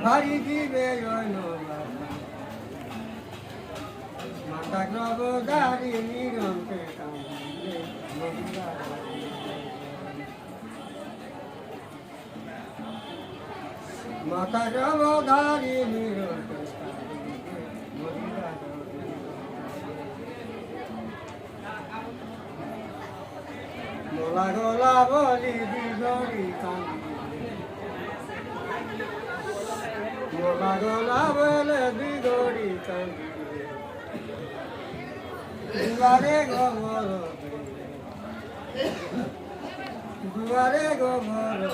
Hari jive yono mata grobo dari niron te kamile mata grobo dari niron te mola gola boli bidori kamile mola gola boli bidori kamile Duare gomoro, duare gomoro,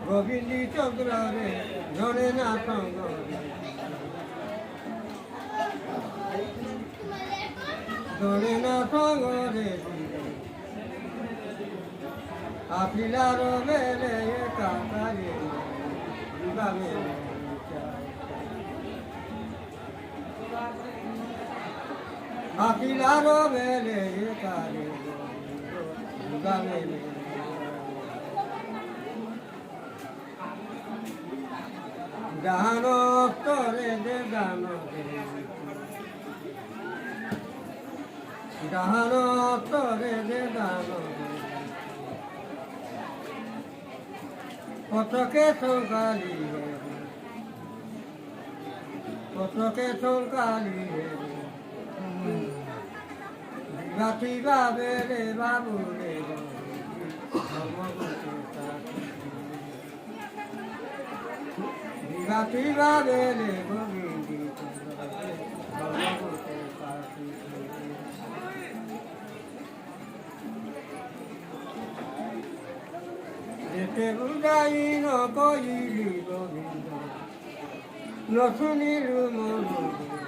Gobindi Chandra, Jone Natango, Jone Natango, Apilaro Mele, Kakari, Vivame. Apilaro mele kare gamele gano tore de gano tore de gano Potoke sonkali Gativa bele babule Gativa bele gobindi Jete budai no koyili govinda No suniru mono